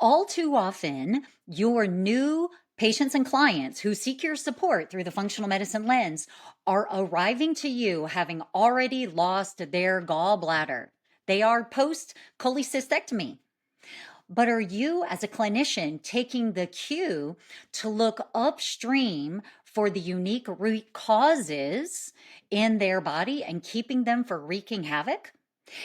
All too often, your new patients and clients who seek your support through the functional medicine lens are arriving to you having already lost their gallbladder. They are post cholecystectomy. But are you, as a clinician, taking the cue to look upstream for the unique root causes in their body and keeping them from wreaking havoc?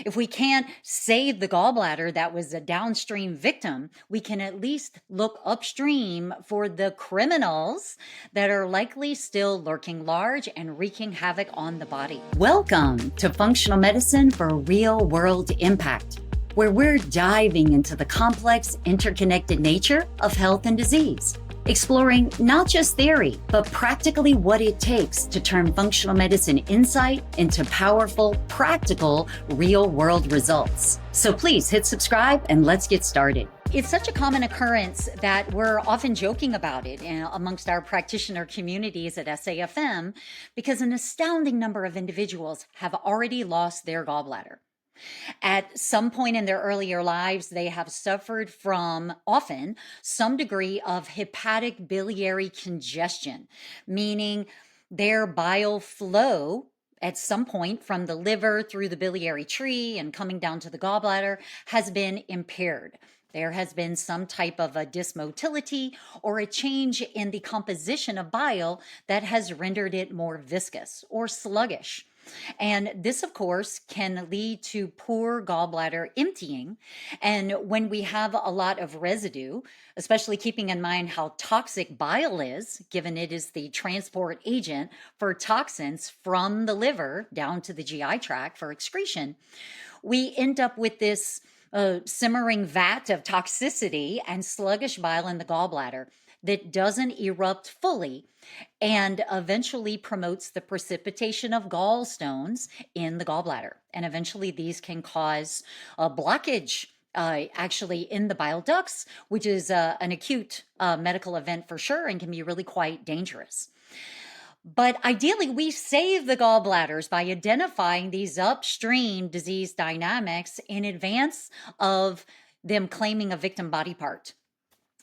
If we can't save the gallbladder that was a downstream victim, we can at least look upstream for the criminals that are likely still lurking large and wreaking havoc on the body. Welcome to Functional Medicine for Real World Impact, where we're diving into the complex, interconnected nature of health and disease, exploring not just theory, but practically what it takes to turn functional medicine insight into powerful, practical, real-world results. So please hit subscribe and let's get started. It's such a common occurrence that we're often joking about it amongst our practitioner communities at SAFM because an astounding number of individuals have already lost their gallbladder. At some point in their earlier lives, they have suffered from often some degree of hepatic biliary congestion, meaning their bile flow at some point from the liver through the biliary tree and coming down to the gallbladder has been impaired. There has been some type of a dysmotility or a change in the composition of bile that has rendered it more viscous or sluggish. And this, of course, can lead to poor gallbladder emptying. And when we have a lot of residue, especially keeping in mind how toxic bile is, given it is the transport agent for toxins from the liver down to the GI tract for excretion, we end up with this simmering vat of toxicity and sluggish bile in the gallbladder that doesn't erupt fully and eventually promotes the precipitation of gallstones in the gallbladder. And eventually these can cause a blockage actually in the bile ducts, which is an acute medical event for sure and can be really quite dangerous. But ideally, we save the gallbladders by identifying these upstream disease dynamics in advance of them claiming a victim body part.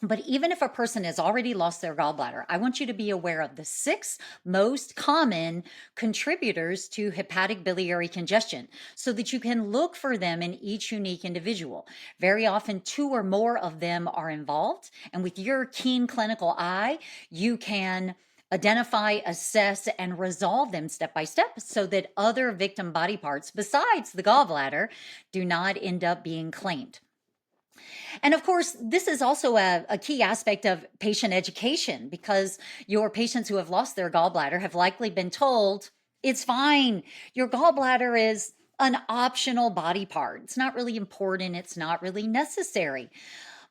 But even if a person has already lost their gallbladder, I want you to be aware of the 6 most common contributors to hepatic biliary congestion so that you can look for them in each unique individual. Very often, 2 or more of them are involved. And with your keen clinical eye, you can identify, assess, and resolve them step by step so that other victim body parts besides the gallbladder do not end up being claimed. And of course, this is also a key aspect of patient education because your patients who have lost their gallbladder have likely been told, it's fine. Your gallbladder is an optional body part. It's not really important. It's not really necessary.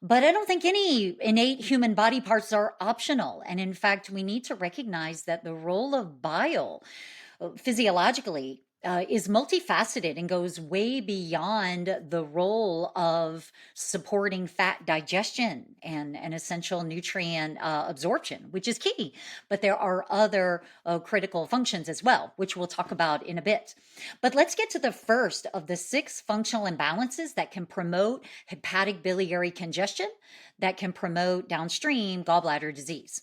But I don't think any innate human body parts are optional. And in fact, we need to recognize that the role of bile physiologically is multifaceted and goes way beyond the role of supporting fat digestion and essential nutrient absorption, which is key. But there are other critical functions as well, which we'll talk about in a bit. But let's get to the first of the 6 functional imbalances that can promote hepatic biliary congestion, that can promote downstream gallbladder disease.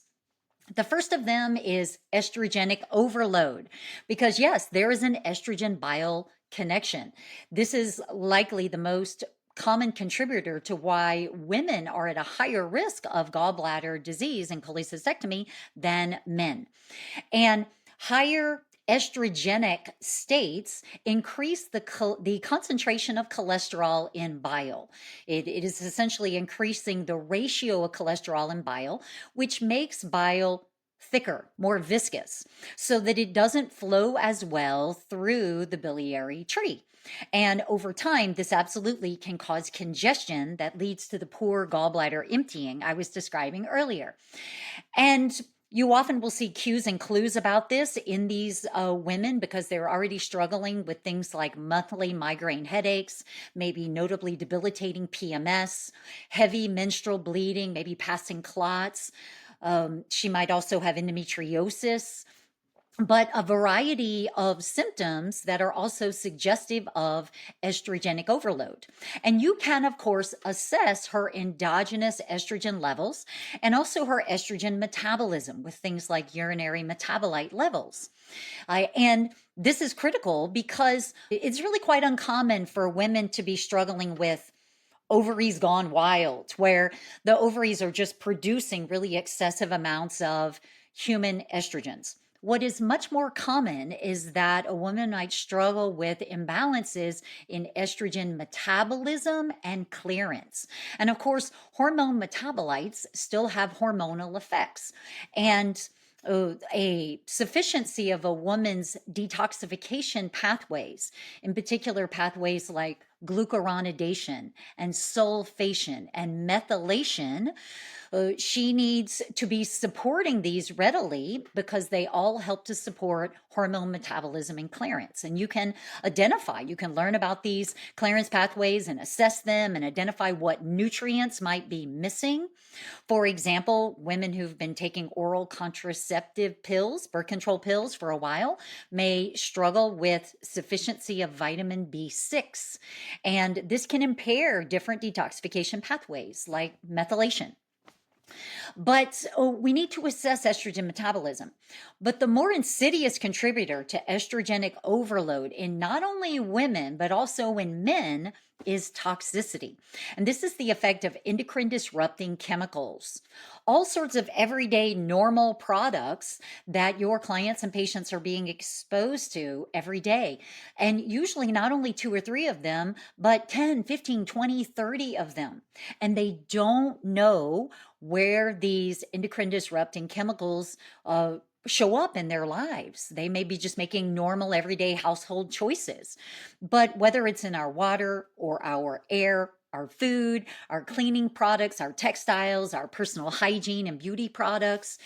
The first of them is estrogenic overload, because yes, there is an estrogen bile connection. This is likely the most common contributor to why women are at a higher risk of gallbladder disease and cholecystectomy than men. And higher estrogenic states increase the concentration of cholesterol in bile. It is essentially increasing the ratio of cholesterol in bile, which makes bile thicker, more viscous, so that it doesn't flow as well through the biliary tree. And over time, this absolutely can cause congestion that leads to the poor gallbladder emptying I was describing earlier. And you often will see cues and clues about this in these women because they're already struggling with things like monthly migraine headaches, maybe notably debilitating PMS, heavy menstrual bleeding, maybe passing clots. She might also have endometriosis. but a variety of symptoms that are also suggestive of estrogenic overload. And you can, of course, assess her endogenous estrogen levels and also her estrogen metabolism with things like urinary metabolite levels. And this is critical because it's really quite uncommon for women to be struggling with ovaries gone wild, where the ovaries are just producing really excessive amounts of human estrogens. What is much more common is that a woman might struggle with imbalances in estrogen metabolism and clearance. And of course, hormone metabolites still have hormonal effects. And a sufficiency of a woman's detoxification pathways, in particular pathways like glucuronidation and sulfation and methylation, she needs to be supporting these readily because they all help to support hormone metabolism and clearance. And you can learn about these clearance pathways and assess them and identify what nutrients might be missing. For example, women who've been taking oral contraceptive pills, birth control pills for a while, may struggle with sufficiency of vitamin B6. And this can impair different detoxification pathways like methylation. But we need to assess estrogen metabolism. But the more insidious contributor to estrogenic overload in not only women, but also in men is toxicity. And this is the effect of endocrine disrupting chemicals. All sorts of everyday normal products that your clients and patients are being exposed to every day. And usually not only 2 or 3 of them, but 10, 15, 20, 30 of them. And they don't know where these endocrine disrupting chemicals show up in their lives. They may be just making normal everyday household choices. But whether it's in our water or our air, our food, our cleaning products, our textiles, our personal hygiene and beauty products,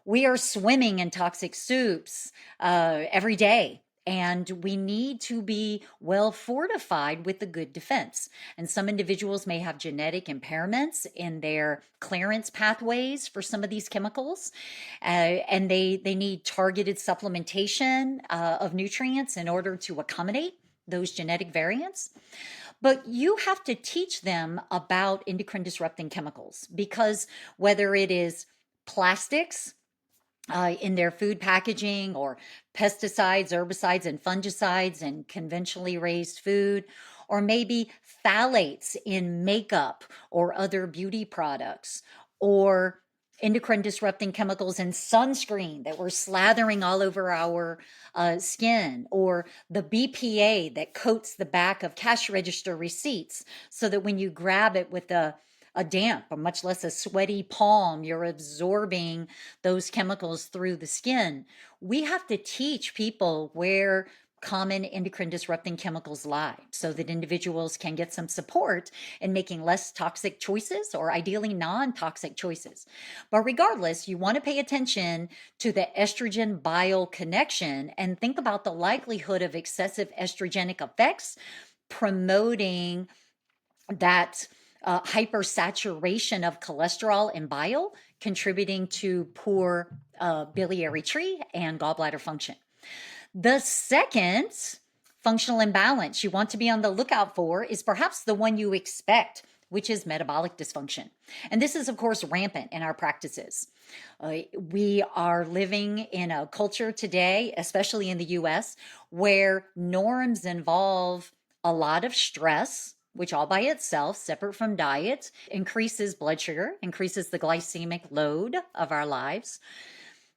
we are swimming in toxic soups every day. And we need to be well fortified with a good defense. And some individuals may have genetic impairments in their clearance pathways for some of these chemicals. And they need targeted supplementation of nutrients in order to accommodate those genetic variants. But you have to teach them about endocrine disrupting chemicals, because whether it is plastics, in their food packaging, or pesticides, herbicides, and fungicides in conventionally raised food, or maybe phthalates in makeup or other beauty products, or endocrine disrupting chemicals in sunscreen that we're slathering all over our skin, or the BPA that coats the back of cash register receipts so that when you grab it with a damp or much less a sweaty palm, you're absorbing those chemicals through the skin. We have to teach people where common endocrine disrupting chemicals lie so that individuals can get some support in making less toxic choices, or ideally non-toxic choices. But regardless, you want to pay attention to the estrogen bile connection and think about the likelihood of excessive estrogenic effects promoting that hypersaturation of cholesterol and bile, contributing to poor biliary tree and gallbladder function. The second functional imbalance you want to be on the lookout for is perhaps the one you expect, which is metabolic dysfunction. And this is, of course, rampant in our practices. We are living in a culture today, especially in the US, where norms involve a lot of stress, which all by itself, separate from diet, increases blood sugar, increases the glycemic load of our lives,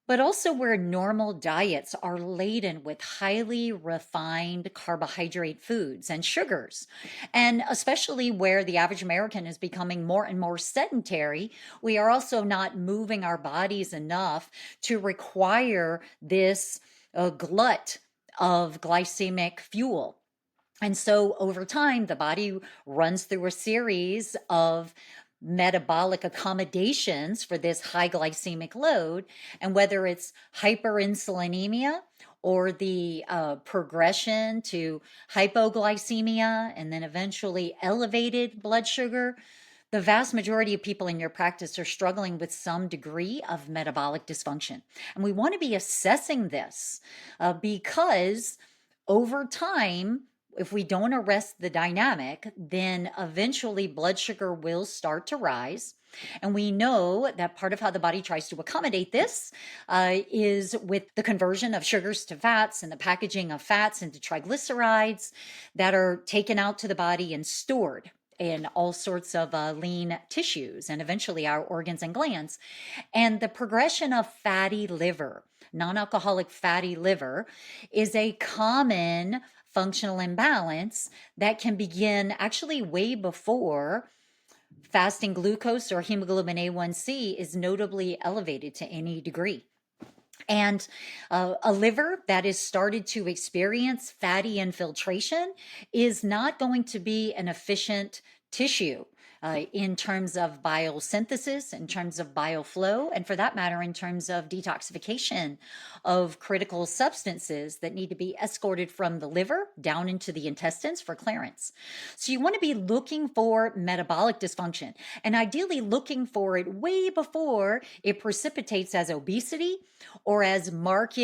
but also where normal diets are laden with highly refined carbohydrate foods and sugars. And especially where the average American is becoming more and more sedentary, we are also not moving our bodies enough to require this glut of glycemic fuel. And so over time, the body runs through a series of metabolic accommodations for this high glycemic load. And whether it's hyperinsulinemia or the progression to hypoglycemia and then eventually elevated blood sugar, the vast majority of people in your practice are struggling with some degree of metabolic dysfunction. And we want to be assessing this because over time, if we don't arrest the dynamic, then eventually blood sugar will start to rise. And we know that part of how the body tries to accommodate this is with the conversion of sugars to fats and the packaging of fats into triglycerides that are taken out to the body and stored in all sorts of lean tissues and eventually our organs and glands. And the progression of fatty liver, non-alcoholic fatty liver, is a common functional imbalance that can begin actually way before fasting glucose or hemoglobin A1C is notably elevated to any degree. And a liver that is started to experience fatty infiltration is not going to be an efficient tissue in terms of bile synthesis, in terms of bile flow, and for that matter, in terms of detoxification of critical substances that need to be escorted from the liver down into the intestines for clearance. So you want to be looking for metabolic dysfunction and ideally looking for it way before it precipitates as obesity or as marked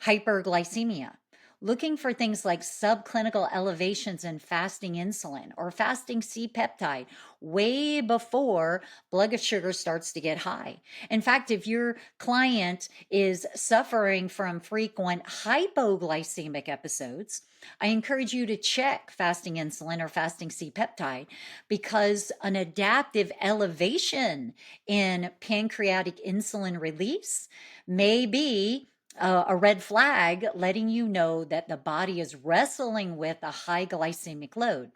hyperglycemia. Looking for things like subclinical elevations in fasting insulin or fasting C-peptide way before blood sugar starts to get high. In fact, if your client is suffering from frequent hypoglycemic episodes, I encourage you to check fasting insulin or fasting C-peptide because an adaptive elevation in pancreatic insulin release may be a red flag letting you know that the body is wrestling with a high glycemic load.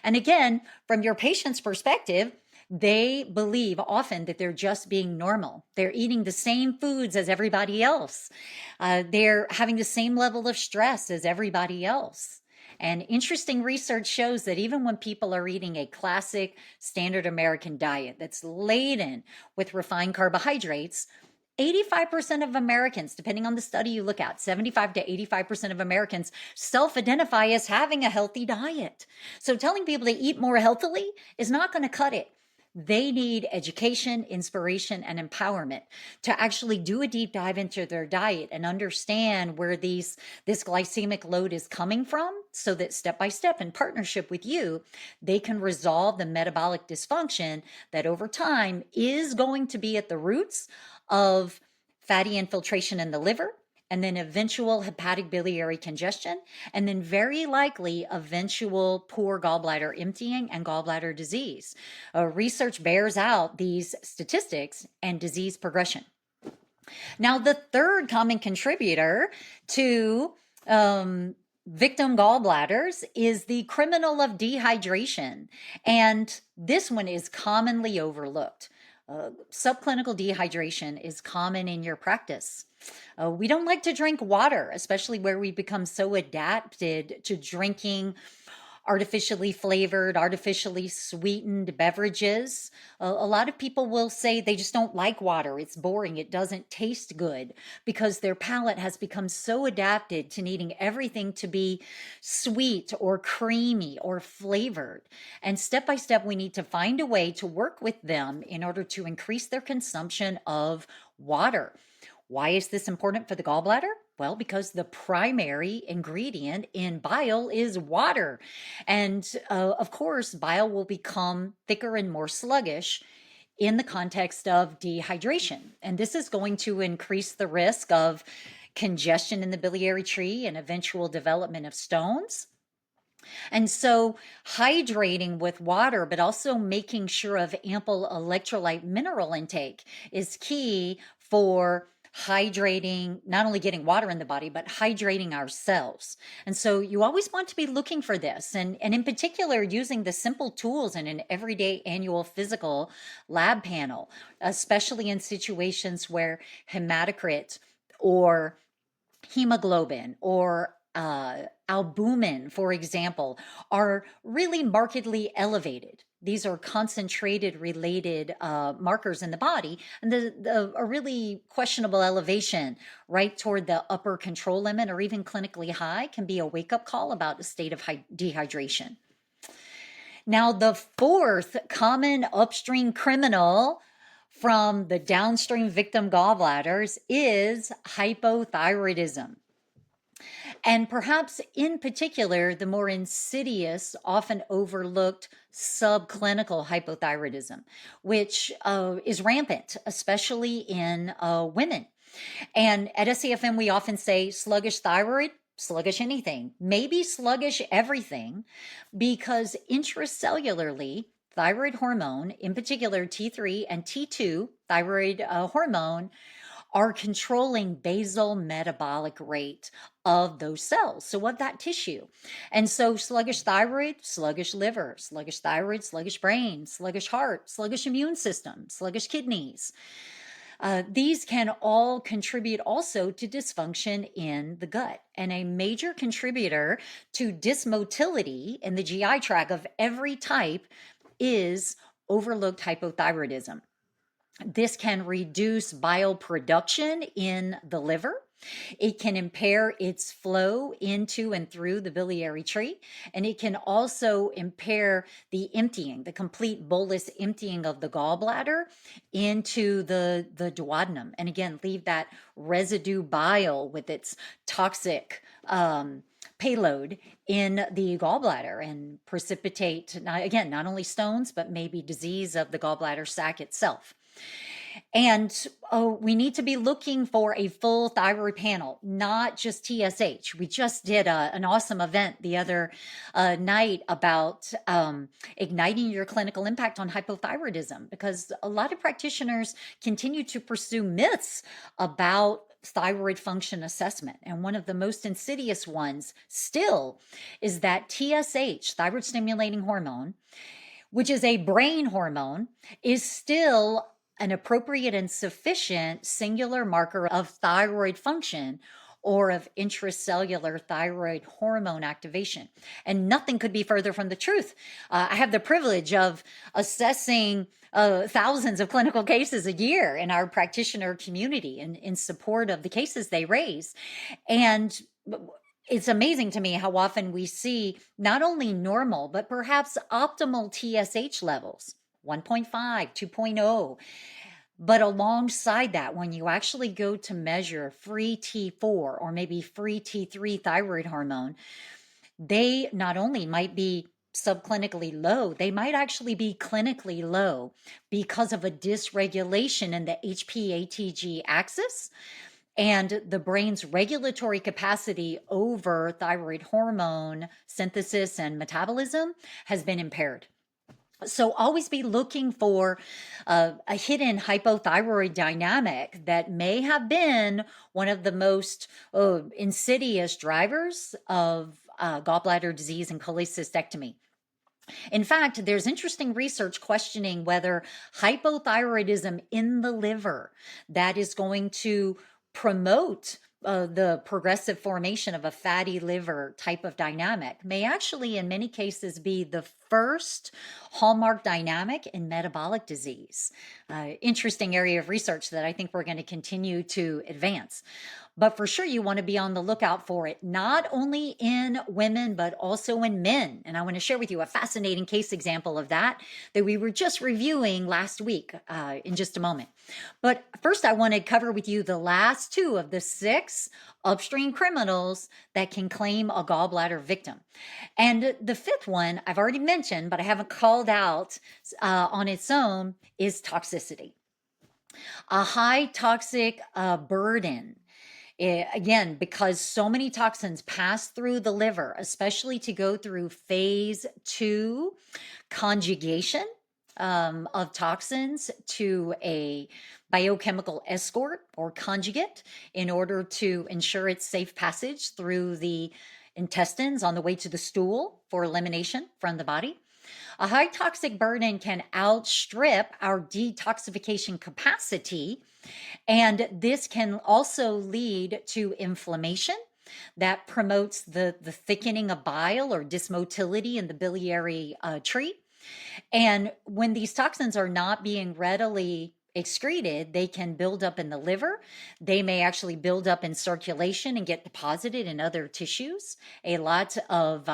And again, from your patient's perspective, they believe often that they're just being normal. They're eating the same foods as everybody else. They're having the same level of stress as everybody else. And interesting research shows that even when people are eating a classic standard American diet that's laden with refined carbohydrates, 85% of Americans, depending on the study you look at, 75 to 85% of Americans self-identify as having a healthy diet. So telling people to eat more healthily is not going to cut it. They need education, inspiration, and empowerment to actually do a deep dive into their diet and understand where this glycemic load is coming from so that step by step in partnership with you, they can resolve the metabolic dysfunction that over time is going to be at the roots of fatty infiltration in the liver, and then eventual hepatic biliary congestion, and then very likely eventual poor gallbladder emptying and gallbladder disease. Research bears out these statistics and disease progression. Now, the third common contributor to victim gallbladders is the criminal of dehydration, and this one is commonly overlooked. Subclinical dehydration is common in your practice. We don't like to drink water, especially where we become so adapted to drinking artificially flavored, artificially sweetened beverages. A lot of people will say they just don't like water. It's boring. It doesn't taste good because their palate has become so adapted to needing everything to be sweet or creamy or flavored. And step by step, we need to find a way to work with them in order to increase their consumption of water. Why is this important for the gallbladder? Well, because the primary ingredient in bile is water. And of course, bile will become thicker and more sluggish in the context of dehydration. And this is going to increase the risk of congestion in the biliary tree and eventual development of stones. And so hydrating with water, but also making sure of ample electrolyte mineral intake is key for hydrating, not only getting water in the body, but hydrating ourselves. And so you always want to be looking for this. And in particular, using the simple tools in an everyday annual physical lab panel, especially in situations where hematocrit or hemoglobin or albumin, for example, are really markedly elevated. These are concentrated related markers in the body, and a really questionable elevation right toward the upper control limit or even clinically high can be a wake-up call about a state of dehydration. Now, the fourth common upstream criminal from the downstream victim gallbladders is hypothyroidism. And perhaps in particular, the more insidious, often overlooked subclinical hypothyroidism, which is rampant, especially in women. And at SCFM, we often say sluggish thyroid, sluggish anything, maybe sluggish everything, because intracellularly, thyroid hormone, in particular T3 and T2 thyroid hormone, are controlling basal metabolic rate of those cells, so of that tissue. And so sluggish thyroid, sluggish liver, sluggish thyroid, sluggish brain, sluggish heart, sluggish immune system, sluggish kidneys. These can all contribute also to dysfunction in the gut. And a major contributor to dysmotility in the GI tract of every type is overlooked hypothyroidism. This can reduce bile production in the liver. It can impair its flow into and through the biliary tree, and it can also impair the emptying, the complete bolus emptying of the gallbladder into the duodenum, and again, leave that residue bile with its toxic payload in the gallbladder and precipitate, not only stones, but maybe disease of the gallbladder sac itself. And we need to be looking for a full thyroid panel, not just TSH. We just did an awesome event the other night about igniting your clinical impact on hypothyroidism, because a lot of practitioners continue to pursue myths about thyroid function assessment. And one of the most insidious ones still is that TSH, thyroid stimulating hormone, which is a brain hormone, is still an appropriate and sufficient singular marker of thyroid function or of intracellular thyroid hormone activation. And nothing could be further from the truth. I have the privilege of assessing thousands of clinical cases a year in our practitioner community and in support of the cases they raise. And it's amazing to me how often we see not only normal, but perhaps optimal TSH levels, 1.5, 2.0. But alongside that, when you actually go to measure free T4 or maybe free T3 thyroid hormone, they not only might be subclinically low, they might actually be clinically low because of a dysregulation in the HPATG axis, and the brain's regulatory capacity over thyroid hormone synthesis and metabolism has been impaired. So always be looking for a hidden hypothyroid dynamic that may have been one of the most insidious drivers of gallbladder disease and cholecystectomy. In fact, there's interesting research questioning whether hypothyroidism in the liver that is going to promote the progressive formation of a fatty liver type of dynamic may actually, in many cases, be the first hallmark dynamic in metabolic disease. Interesting area of research that I think we're going to continue to advance. But for sure, you want to be on the lookout for it, not only in women, but also in men. And I want to share with you a fascinating case example of that we were just reviewing last week in just a moment. But first, I want to cover with you the last two of the 6 upstream criminals that can claim a gallbladder victim. And the 5th one I've already mentioned, but I haven't called out on its own, is toxicity. A high toxic burden. Again, because so many toxins pass through the liver, especially to go through phase 2 conjugation of toxins to a biochemical escort or conjugate in order to ensure its safe passage through the intestines on the way to the stool for elimination from the body. A high toxic burden can outstrip our detoxification capacity, and this can also lead to inflammation that promotes the thickening of bile or dysmotility in the biliary tree. And when these toxins are not being readily excreted, they can build up in the liver. They may actually build up in circulation and get deposited in other tissues. A lot of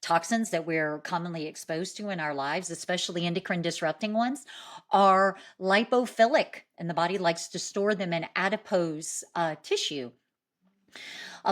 toxins that we're commonly exposed to in our lives, especially endocrine disrupting ones, are lipophilic, and the body likes to store them in adipose tissue.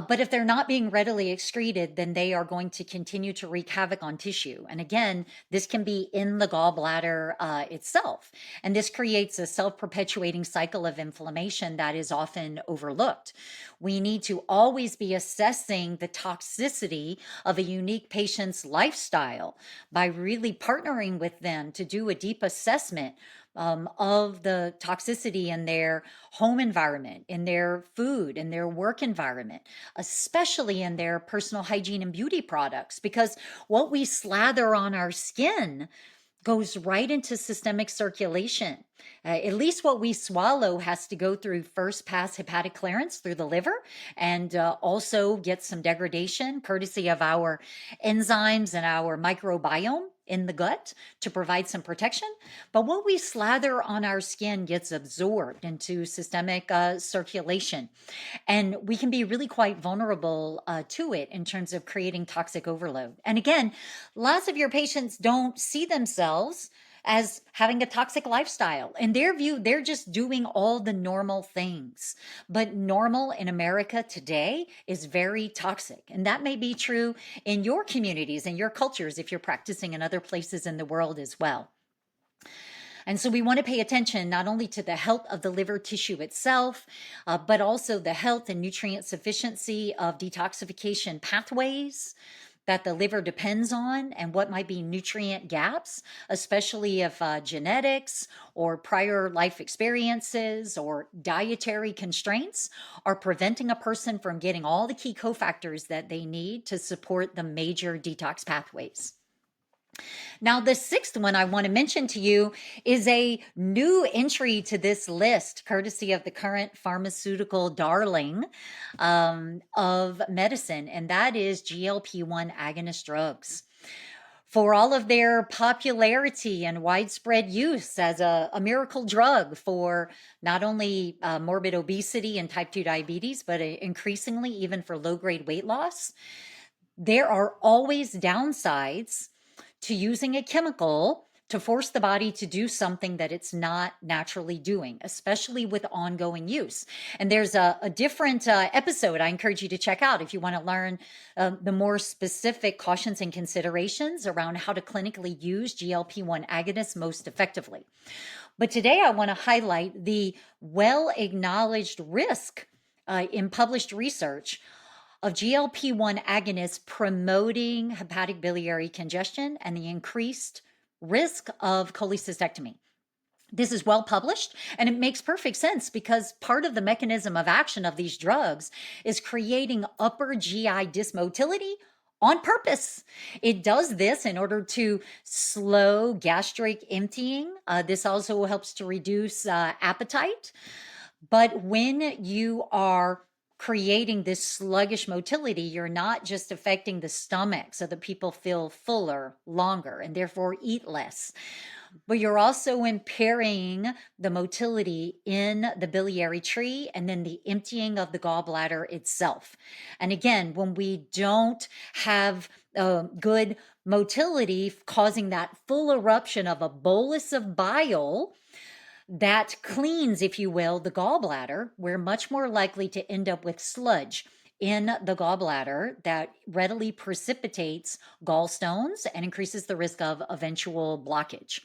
But if they're not being readily excreted, then they are going to continue to wreak havoc on tissue. And again, this can be in the gallbladder itself. And this creates a self-perpetuating cycle of inflammation that is often overlooked. We need to always be assessing the toxicity of a unique patient's lifestyle by really partnering with them to do a deep assessment of the toxicity in their home environment, in their food, in their work environment, especially in their personal hygiene and beauty products, because what we slather on our skin goes right into systemic circulation. At least what we swallow has to go through first pass hepatic clearance through the liver and also get some degradation courtesy of our enzymes and our microbiome in the gut to provide some protection. But what we slather on our skin gets absorbed into systemic circulation. And we can be really quite vulnerable to it in terms of creating toxic overload. And again, lots of your patients don't see themselves as having a toxic lifestyle. In their view, they're just doing all the normal things. But normal in America today is very toxic. And that may be true in your communities and your cultures if you're practicing in other places in the world as well. And so we want to pay attention not only to the health of the liver tissue itself, but also the health and nutrient sufficiency of detoxification pathways that the liver depends on, and what might be nutrient gaps, especially if genetics or prior life experiences or dietary constraints are preventing a person from getting all the key cofactors that they need to support the major detox pathways. Now, the sixth one I want to mention to you is a new entry to this list, courtesy of the current pharmaceutical darling of medicine, and that is GLP-1 agonist drugs. For all of their popularity and widespread use as a miracle drug for not only morbid obesity and type 2 diabetes, but increasingly even for low-grade weight loss, there are always downsides to using a chemical to force the body to do something that it's not naturally doing, especially with ongoing use. And there's a different episode I encourage you to check out if you want to learn the more specific cautions and considerations around how to clinically use GLP-1 agonists most effectively. But today I want to highlight the well-acknowledged risk in published research of GLP-1 agonists promoting hepatic biliary congestion and the increased risk of cholecystectomy. This is well published, and it makes perfect sense because part of the mechanism of action of these drugs is creating upper GI dysmotility on purpose. It does this in order to slow gastric emptying. This also helps to reduce appetite. But when you are creating this sluggish motility, you're not just affecting the stomach so that people feel fuller longer and therefore eat less, but you're also impairing the motility in the biliary tree and then the emptying of the gallbladder itself. And again, when we don't have good motility, causing that full eruption of a bolus of bile that cleans, if you will, the gallbladder, we're much more likely to end up with sludge in the gallbladder that readily precipitates gallstones and increases the risk of eventual blockage.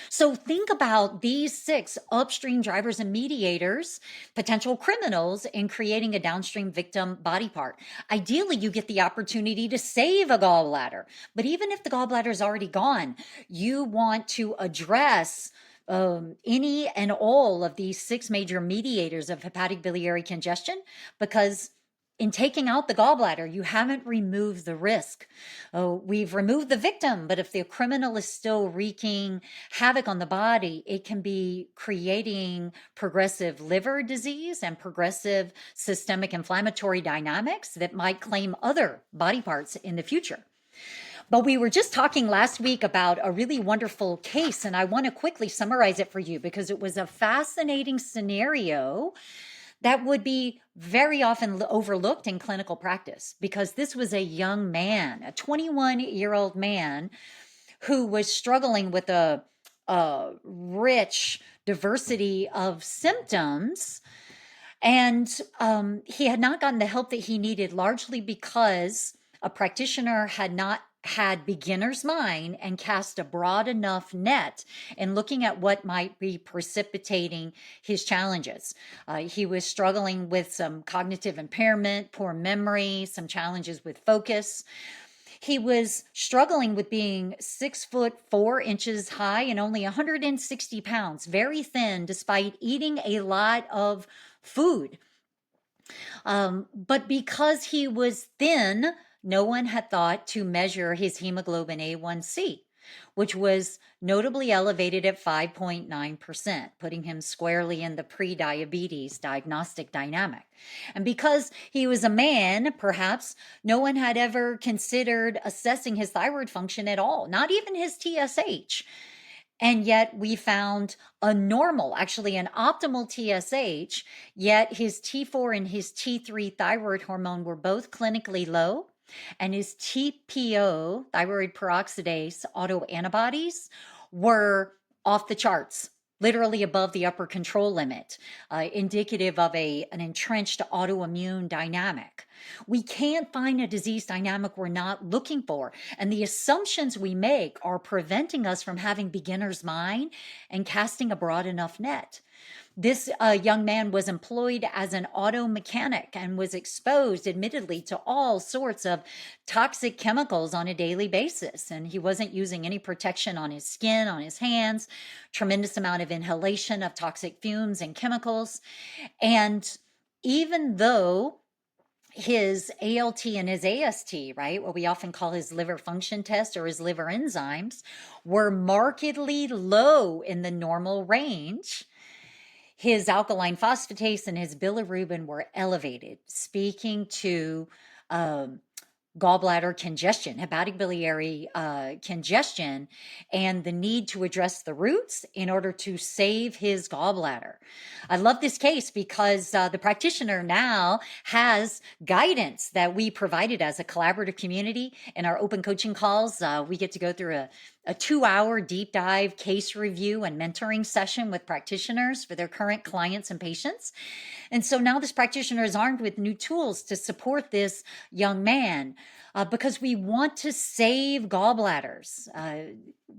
So think about these 6 upstream drivers and mediators, potential criminals in creating a downstream victim body part. Ideally, you get the opportunity to save a gallbladder, but even if the gallbladder is already gone, you want to address any and all of these 6 major mediators of hepatic biliary congestion, because in taking out the gallbladder, you haven't removed the risk. We've removed the victim, but if the criminal is still wreaking havoc on the body, it can be creating progressive liver disease and progressive systemic inflammatory dynamics that might claim other body parts in the future. But we were just talking last week about a really wonderful case, and I want to quickly summarize it for you because it was a fascinating scenario that would be very often overlooked in clinical practice, because this was a young man, a 21-year-old man who was struggling with a rich diversity of symptoms. And he had not gotten the help that he needed, largely because a practitioner had not had beginner's mind and cast a broad enough net in looking at what might be precipitating his challenges. He was struggling with some cognitive impairment, poor memory, some challenges with focus. He was struggling with being 6'4" high and only 160 pounds, very thin, despite eating a lot of food. But because he was thin, no one had thought to measure his hemoglobin A1C, which was notably elevated at 5.9%, putting him squarely in the pre-diabetes diagnostic dynamic. And because he was a man, perhaps no one had ever considered assessing his thyroid function at all, not even his TSH. And yet we found a normal, actually an optimal TSH, yet his T4 and his T3 thyroid hormone were both clinically low, and his TPO, thyroid peroxidase autoantibodies, were off the charts, literally above the upper control limit, indicative of an entrenched autoimmune dynamic. We can't find a disease dynamic we're not looking for, and the assumptions we make are preventing us from having beginner's mind and casting a broad enough net. This young man was employed as an auto mechanic and was exposed, admittedly, to all sorts of toxic chemicals on a daily basis. And he wasn't using any protection on his skin, on his hands, tremendous amount of inhalation of toxic fumes and chemicals. And even though his ALT and his AST, right, what we often call his liver function test or his liver enzymes, were markedly low in the normal range, his alkaline phosphatase and his bilirubin were elevated, speaking to gallbladder congestion, hepatic biliary congestion, and the need to address the roots in order to save his gallbladder. I love this case because the practitioner now has guidance that we provided as a collaborative community in our open coaching calls. We get to go through a 2-hour deep dive case review and mentoring session with practitioners for their current clients and patients. And so now this practitioner is armed with new tools to support this young man because we want to save gallbladders.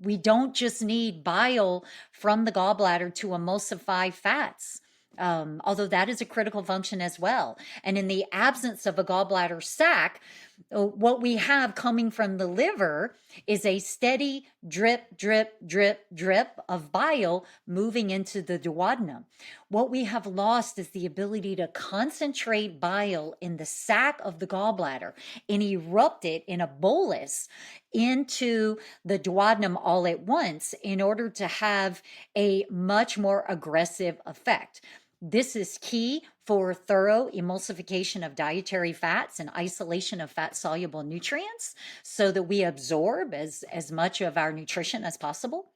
We don't just need bile from the gallbladder to emulsify fats. Although that is a critical function as well. And in the absence of a gallbladder sac, what we have coming from the liver is a steady drip, drip, drip, drip of bile moving into the duodenum. What we have lost is the ability to concentrate bile in the sac of the gallbladder and erupt it in a bolus into the duodenum all at once in order to have a much more aggressive effect. This is key for thorough emulsification of dietary fats and isolation of fat-soluble nutrients so that we absorb as much of our nutrition as possible.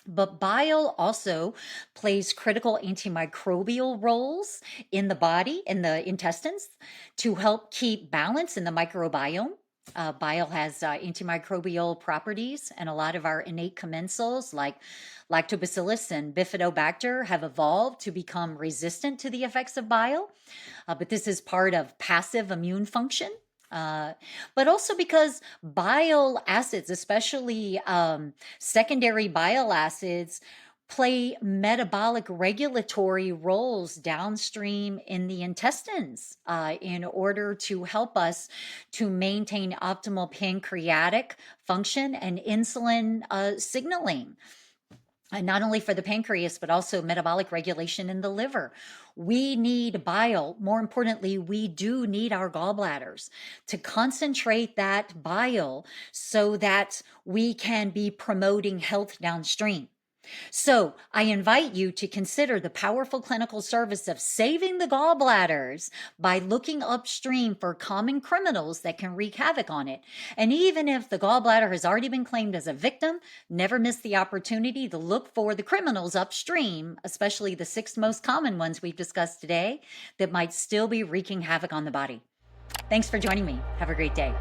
But bile also plays critical antimicrobial roles in the body, in the intestines, to help keep balance in the microbiome. Bile has antimicrobial properties, and a lot of our innate commensals like lactobacillus and bifidobacter have evolved to become resistant to the effects of bile. But this is part of passive immune function. But also because bile acids, especially secondary bile acids, play metabolic regulatory roles downstream in the intestines in order to help us to maintain optimal pancreatic function and insulin signaling. And not only for the pancreas, but also metabolic regulation in the liver. We need bile. More importantly, we do need our gallbladders to concentrate that bile so that we can be promoting health downstream. So I invite you to consider the powerful clinical service of saving the gallbladders by looking upstream for common criminals that can wreak havoc on it. And even if the gallbladder has already been claimed as a victim, never miss the opportunity to look for the criminals upstream, especially the 6 most common ones we've discussed today that might still be wreaking havoc on the body. Thanks for joining me. Have a great day.